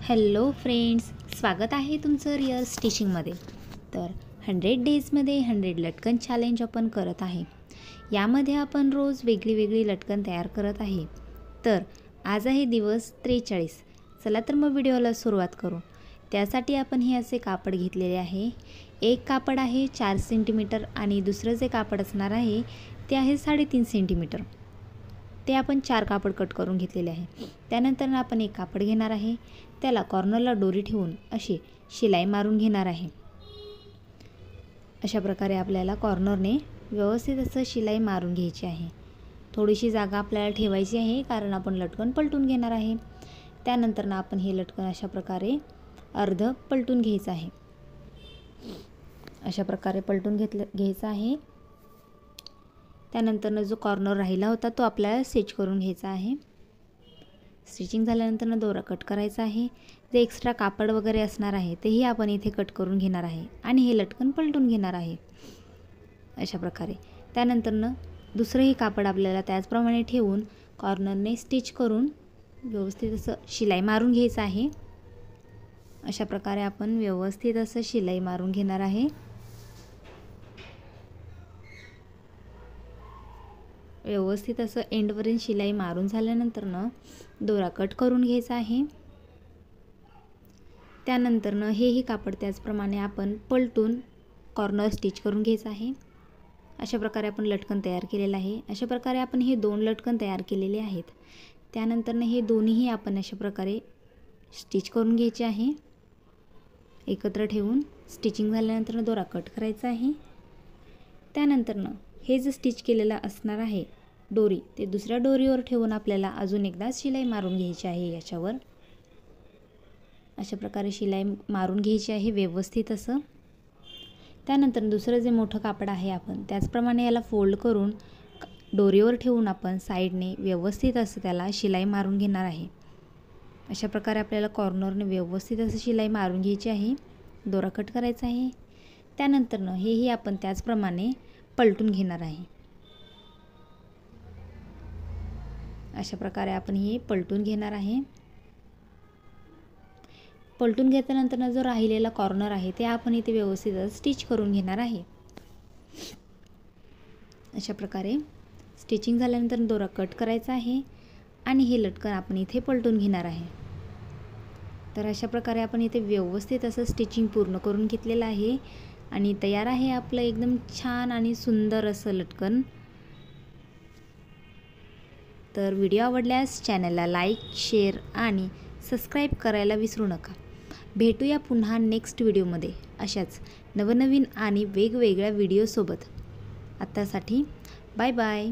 Hello friends, स्वागत आहे तुमचं रिअल स्टिचिंगमध्ये। तर 100 डेजमध्ये 100 लटकन चॅलेंज आपण करत आहे। यामध्ये आपण रोज वेगळी वेगळी लटकन तयार करत आहे। तर आज आहे दिवस 43। चला तर मग व्हिडिओला सुरुवात करू। त्यासाठी आपण हे असे कापड घेतलेले आहे। एक कापड आहे 4 सेंटीमीटर आणि दुसरं जे कापड असणार आहे ते आहे 3.5 सेंटीमीटर। ते आपण 4 कापड कट करून घेतलेले आहे। त्यानंतर आपण एक कापड घेणार आहे, त्याला कॉर्नरला दोरी ठेवून अशी शिलाई मारून घेणार आहे। अशा प्रकारे आपल्याला कॉर्नरने व्यवस्थित असं शिलाई मारून घ्यायची आहे। थोडीशी जागा आपल्याला ठेवायची आहे कारण आपण लटकन पलटून घेणार आहे। त्यानंतर आपण हे लटकन अशा प्रकारे अर्ध पलटून घ्यायचं आहे। अशा प्रकारे पलटून घ्यायचं आहे। त्यानंतर जो कॉर्नर राहिला होता तो आपल्याला स्टिच करून घ्यायचा आहे। स्टिचिंग झाल्यानंतर दोरा कट करायचा आहे। जे एक्स्ट्रा कापड वगैरे असणार आहे तेही आपण इथे कट करून घेणार आहे आणि हे लटकन पलटून घेणार आहे अशा प्रकारे। त्यानंतर दुसरंही कापड आपल्याला त्याचप्रमाणे ठेवून कॉर्नरने स्टिच करून व्यवस्थित असं शिलाई मारून घ्यायचं आहे। अशा प्रकारे आपण व्यवस्थित असं शिलाई मारून घेणार आहे। व्यवस्थित असं एंडवरील शिलाई मारून झाल्यानंतर दोरा कट करून घ्यायचा आहे। त्यानंतर हेही कापड त्याचप्रमाणे आपण पलटून कॉर्नर स्टिच करून घ्यायचं आहे। अशा प्रकारे आपण लटकन तयार केलेलं आहे। अशा प्रकारे आपण हे 2 लटकन तयार केलेले आहेत। त्यानंतर हे दोन्हीही आपण अशा प्रकारे स्टिच करून घ्यायचे आहे। एकत्र ठेवून स्टिचिंग झाल्यानंतर दोरा कट करायचा आहे। त्यानंतर हे जे स्टिच केलेलं असणार आहे दोरी, ते दुसऱ्या दोरीवर ठेवून आपल्याला अजून एकदा शिलाई मारून घ्यायची आहे याच्यावर। अशा प्रकारे शिलाई मारून घ्यायची आहे व्यवस्थित असं। त्यानंतर दुसरं जे मोठं कापड आहे आपण त्याचप्रमाणे याला फोल्ड करून दोरीवर ठेवून आपण साईडने व्यवस्थित असं त्याला शिलाई मारून घेणार आहे। अशा प्रकारे आपल्याला कॉर्नरने व्यवस्थित असं शिलाई मारून घ्यायची आहे। दोरा कट करायचा आहे। त्यानंतर हेही आपण त्याचप्रमाणे पलटून घेणार आहे। अशा प्रकारे आपण हे पलटून घेणार आहे। पलटून घेतल्यानंतर जो राहिलेला कॉर्नर आहे ते आपण इथे व्यवस्थित स्टिच करून घेणार आहे। अशा प्रकारे स्टिचिंग झाल्यानंतर दोरा कट करायचा आहे आणि हे लटकन आपण इथे पलटून घेणार आहे। तर अशा प्रकारे आपण इथे व्यवस्थित असं स्टिचिंग पूर्ण करून घेतलेलं आहे आणि तयार आहे आपलं एकदम छान आणि सुंदर असं लटकन। तर व्हिडिओ आवडल्यास चॅनलला लाईक, शेअर आणि सबस्क्राईब करायला विसरू नका। भेटूया पुन्हा नेक्स्ट व्हिडिओमध्ये अशाच नवनवीन आणि वेगवेगळ्या व्हिडिओसोबत। आत्तासाठी बाय बाय।